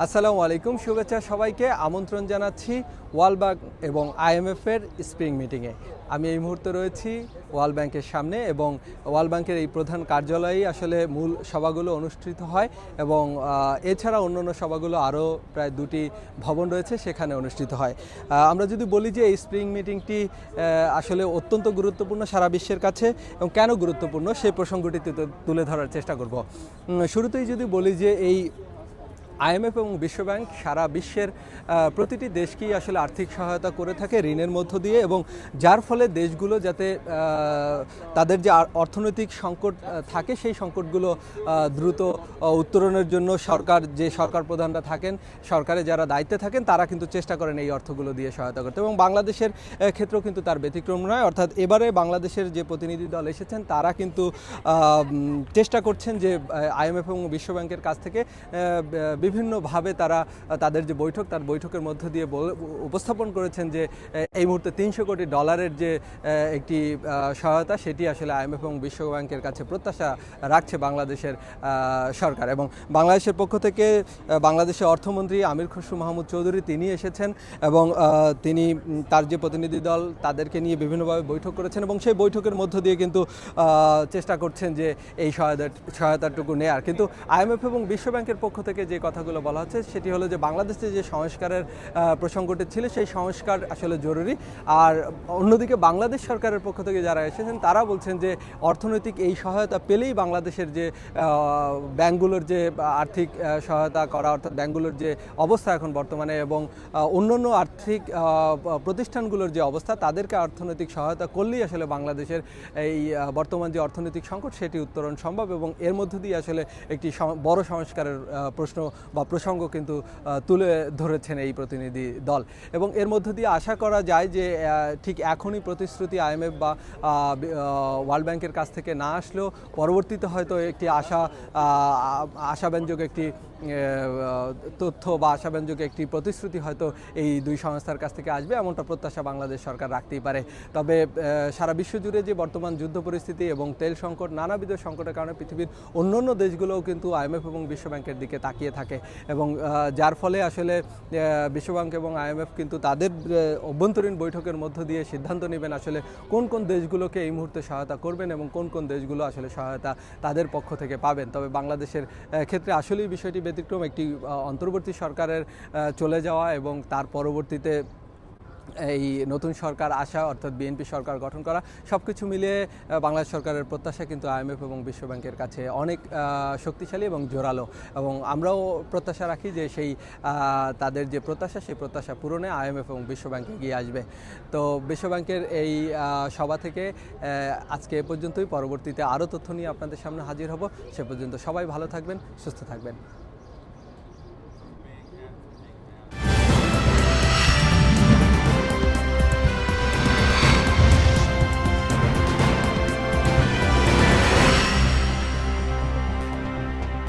আসসালামু আলাইকুম, শুভেচ্ছা সবাইকে। আমন্ত্রণ জানাচ্ছি ওয়ার্ল্ড ব্যাংক এবং আইএমএফের স্প্রিং মিটিংয়ে। আমি এই মুহূর্তে রয়েছি ওয়ার্ল্ড ব্যাংকের সামনে এবং ওয়ার্ল্ড ব্যাংকের এই প্রধান কার্যালয়েই আসলে মূল সভাগুলো অনুষ্ঠিত হয় এবং এছাড়া অন্যান্য সভাগুলো আরও প্রায় দুটি ভবন রয়েছে, সেখানে অনুষ্ঠিত হয়। আমরা যদি বলি যে এই স্প্রিং মিটিংটি আসলে অত্যন্ত গুরুত্বপূর্ণ সারা বিশ্বের কাছে এবং কেন গুরুত্বপূর্ণ সেই প্রসঙ্গটি তুলে ধরার চেষ্টা করব। শুরুতেই যদি বলি যে এই আইএমএফ এবং বিশ্বব্যাংক সারা বিশ্বের প্রতিটি দেশকেই আসলে আর্থিক সহায়তা করে থাকে ঋণের মধ্য দিয়ে, এবং যার ফলে দেশগুলো যাতে তাদের যে অর্থনৈতিক সংকট থাকে সেই সংকটগুলো দ্রুত উত্তরণের জন্য সরকার প্রধানরা থাকেন, সরকারে যারা দায়িত্বে থাকেন তারা কিন্তু চেষ্টা করেন এই অর্থগুলো দিয়ে সহায়তা করতে। এবং বাংলাদেশের ক্ষেত্রেও কিন্তু তার ব্যতিক্রম নয়, অর্থাৎ এবারে বাংলাদেশের যে প্রতিনিধি দল এসেছেন তারা কিন্তু চেষ্টা করছেন যে আইএমএফ এবং বিশ্বব্যাংকের কাছ থেকে বিভিন্নভাবে তারা তাদের যে তার বৈঠকের মধ্য দিয়ে উপস্থাপন করেছেন যে এই মুহূর্তে $300 কোটি যে একটি সহায়তা, সেটি আসলে আইএমএফ এবং বিশ্বব্যাংকের কাছে প্রত্যাশা রাখছে বাংলাদেশের সরকার। এবং বাংলাদেশের পক্ষ থেকে বাংলাদেশের অর্থমন্ত্রী আমির খসরু মাহমুদ চৌধুরী তিনি এসেছেন এবং তিনি তার যে প্রতিনিধি দল তাদেরকে নিয়ে বিভিন্নভাবে বৈঠক করেছেন এবং সেই বৈঠকের মধ্য দিয়ে কিন্তু চেষ্টা করছেন যে এই সহায়তাটুকু নেয়ার। কিন্তু আইএমএফ এবং বিশ্বব্যাংকের পক্ষ থেকে যে কথাগুলো বলা হচ্ছে সেটি হলো যে বাংলাদেশে যে সংস্কারের প্রসঙ্গটি ছিল সেই সংস্কার আসলে জরুরি। আর অন্যদিকে বাংলাদেশ সরকারের পক্ষ থেকে যারা এসেছেন তারা বলছেন যে অর্থনৈতিক এই সহায়তা পেলেই বাংলাদেশের যে ব্যাংকগুলোর যে আর্থিক সহায়তা করা, অর্থাৎ ব্যাংকগুলোর যে অবস্থা এখন বর্তমানে এবং অন্যান্য আর্থিক প্রতিষ্ঠানগুলোর যে অবস্থা তাদেরকে অর্থনৈতিক সহায়তা করলেই আসলে বাংলাদেশের এই বর্তমান যে অর্থনৈতিক সংকট সেটি উত্তরণ সম্ভব। এবং এর মধ্য দিয়ে আসলে একটি বড় সংস্কারের প্রশ্ন বা প্রসঙ্গ কিন্তু তুলে ধরেছেন এই প্রতিনিধি দল। এবং এর মধ্য দিয়ে আশা করা যায় যে ঠিক এখনই প্রতিশ্রুতি আইএমএফ বা ওয়ার্ল্ড ব্যাংকের কাছ থেকে না আসলেও পরবর্তীতে হয়তো একটি আশাব্যঞ্জক একটি তথ্য বা আশাব্যঞ্জক একটি প্রতিশ্রুতি হয়তো এই দুই সংস্থার কাছ থেকে আসবে, এমনটা প্রত্যাশা বাংলাদেশ সরকার রাখতেই পারে। তবে সারা বিশ্ব জুড়ে যে বর্তমান যুদ্ধ পরিস্থিতি এবং তেল সংকট, নানাবিধ সংকটের কারণে পৃথিবীর অন্যান্য দেশগুলোও কিন্তু আইএমএফ এবং বিশ্বব্যাংকের দিকে তাকিয়ে থাকে এবং যার ফলে আসলে বিশ্বব্যাংক এবং আইএমএফ কিন্তু তাদের অভ্যন্তরীণ বৈঠকের মধ্য দিয়ে সিদ্ধান্ত নেবেন আসলে কোন কোন দেশগুলোকে এই মুহূর্তে সহায়তা করবেন এবং কোন কোন দেশগুলো আসলে সহায়তা তাদের পক্ষ থেকে পাবেন। তবে বাংলাদেশের ক্ষেত্রে আসলেই বিষয়টি ব্যতিক্রম, একটি অন্তর্বর্তী সরকারের চলে যাওয়া এবং তার পরবর্তীতে এই নতুন সরকার আসা, অর্থাৎ বিএনপি সরকার গঠন করা, সব কিছু মিলিয়ে বাংলাদেশ সরকারের প্রত্যাশা কিন্তু আইএমএফ এবং বিশ্বব্যাংকের কাছে অনেক শক্তিশালী এবং জোরালো। এবং আমরাও প্রত্যাশা রাখি যে তাদের যে প্রত্যাশা সেই প্রত্যাশা পূরণে আইএমএফ এবং বিশ্বব্যাংক এগিয়ে আসবে। তো বিশ্বব্যাংকের এই সভা থেকে আজকে এ পর্যন্তই। পরবর্তীতে আরও তথ্য নিয়ে আপনাদের সামনে হাজির হব। সে পর্যন্ত সবাই ভালো থাকবেন, সুস্থ থাকবেন।